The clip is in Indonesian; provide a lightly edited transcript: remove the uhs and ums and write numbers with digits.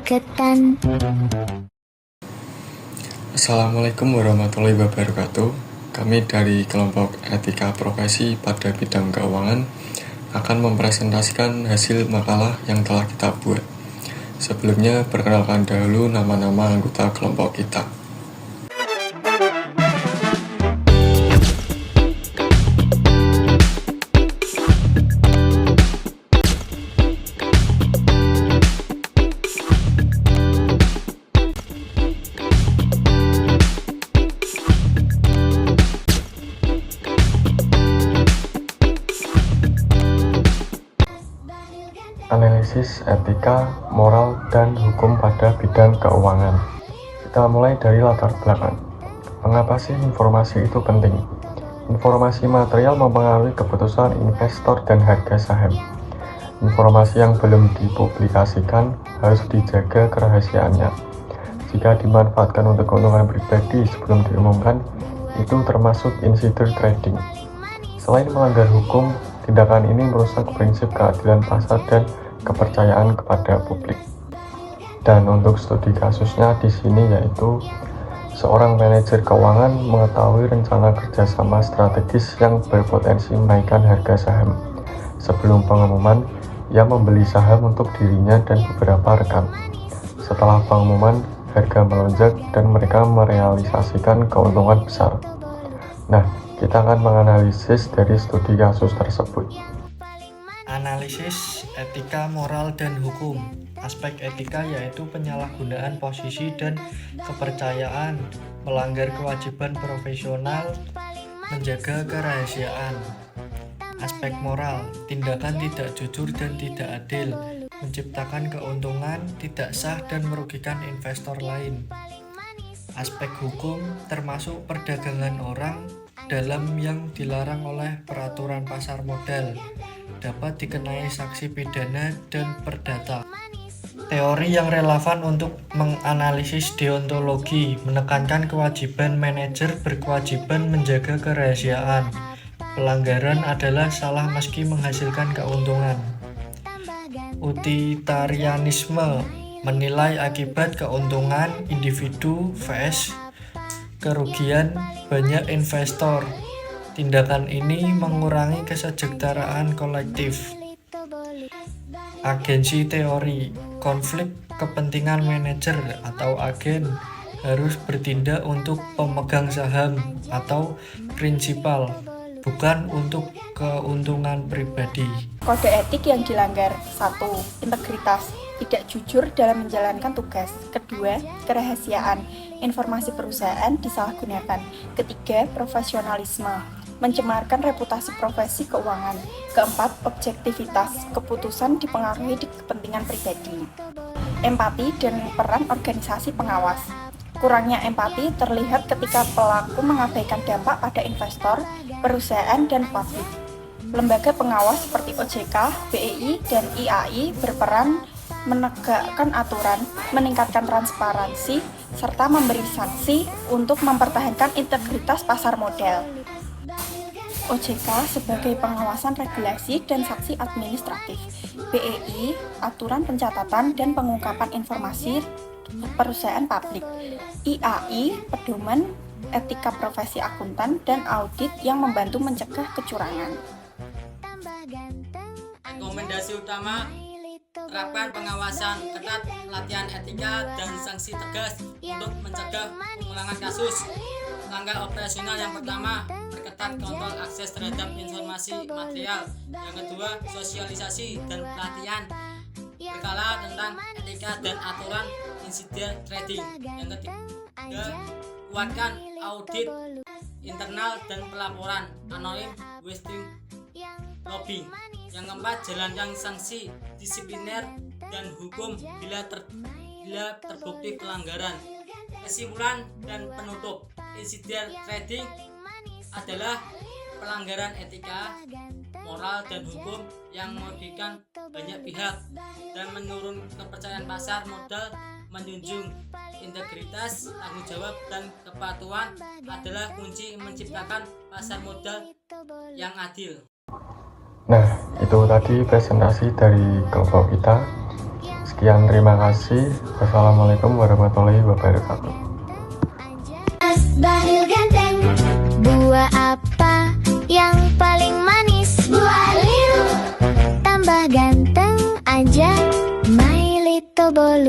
gregetan. Assalamualaikum warahmatullahi wabarakatuh. Kami dari kelompok etika profesi pada bidang keuangan akan mempresentasikan hasil makalah yang telah kita buat. Sebelumnya, perkenalkan dahulu nama-nama anggota kelompok kita. Analisis etika, moral, dan hukum pada bidang keuangan. Kita mulai dari latar belakang. Mengapa sih informasi itu penting? Informasi material mempengaruhi keputusan investor dan harga saham. Informasi yang belum dipublikasikan harus dijaga kerahasiaannya. Jika dimanfaatkan untuk keuntungan pribadi sebelum diumumkan, itu termasuk insider trading. Selain melanggar hukum, tindakan ini merusak prinsip keadilan pasar dan kepercayaan kepada publik. Dan untuk studi kasusnya di sini yaitu seorang manajer keuangan mengetahui rencana kerjasama strategis yang berpotensi menaikkan harga saham. Sebelum pengumuman, ia membeli saham untuk dirinya dan beberapa rekan. Setelah pengumuman, harga melonjak dan mereka merealisasikan keuntungan besar. Nah, kita akan menganalisis dari studi kasus tersebut. Analisis etika, moral, dan hukum. Aspek etika yaitu penyalahgunaan posisi dan kepercayaan, melanggar kewajiban profesional, menjaga kerahasiaan. Aspek moral, tindakan tidak jujur dan tidak adil, menciptakan keuntungan, tidak sah dan merugikan investor lain. Aspek hukum termasuk perdagangan orang dalam yang dilarang oleh peraturan pasar modal, dapat dikenai sanksi pidana dan perdata. Teori yang relevan untuk menganalisis deontologi menekankan kewajiban manajer berkewajiban menjaga kerahasiaan. Pelanggaran adalah salah meski menghasilkan keuntungan. Utilitarianisme menilai akibat keuntungan individu vs kerugian banyak investor. Tindakan ini mengurangi kesejahteraan kolektif. Agensi teori, konflik kepentingan manajer atau agen harus bertindak untuk pemegang saham atau prinsipal, bukan untuk keuntungan pribadi. Kode etik yang dilanggar: 1. Integritas, tidak jujur dalam menjalankan tugas. 2. Kerahasiaan, informasi perusahaan disalahgunakan. 3. Profesionalisme, mencemarkan reputasi profesi keuangan. 4. Objektivitas, keputusan dipengaruhi di kepentingan pribadi. Empati dan peran organisasi pengawas. Kurangnya empati terlihat ketika pelaku mengabaikan dampak pada investor, perusahaan, dan publik. Lembaga pengawas seperti OJK, BEI, dan IAI berperan menegakkan aturan, meningkatkan transparansi, serta memberi sanksi untuk mempertahankan integritas pasar modal. OJK sebagai pengawasan regulasi dan sanksi administratif. BEI, aturan pencatatan dan pengungkapan informasi perusahaan publik. IAI, pedoman etika profesi akuntan dan audit yang membantu mencegah kecurangan. Rekomendasi utama: terapkan pengawasan ketat, latihan etika, dan sanksi tegas untuk mencegah pengulangan kasus. Langkah operasional yang pertama, perketat kontrol akses terhadap informasi material. Yang kedua, sosialisasi dan pelatihan berkala tentang etika dan aturan insider trading. Yang ketiga, kuatkan audit internal dan pelaporan anonim whistleblowing. Yang keempat, jalankan sanksi disipliner dan hukum bila terbukti pelanggaran. Kesimpulan dan penutup: insider trading adalah pelanggaran etika, moral, dan hukum yang merugikan banyak pihak dan menurunkan kepercayaan pasar modal. Menjunjung integritas, tanggung jawab, dan kepatuhan adalah kunci menciptakan pasar modal yang adil. Nah, itu tadi presentasi dari kelompok kita. Sekian, terima kasih. Wassalamualaikum warahmatullahi wabarakatuh. Bahlil ganteng. Buah apa yang paling manis? Buah liu. Tambah ganteng aja, My Little Bolu.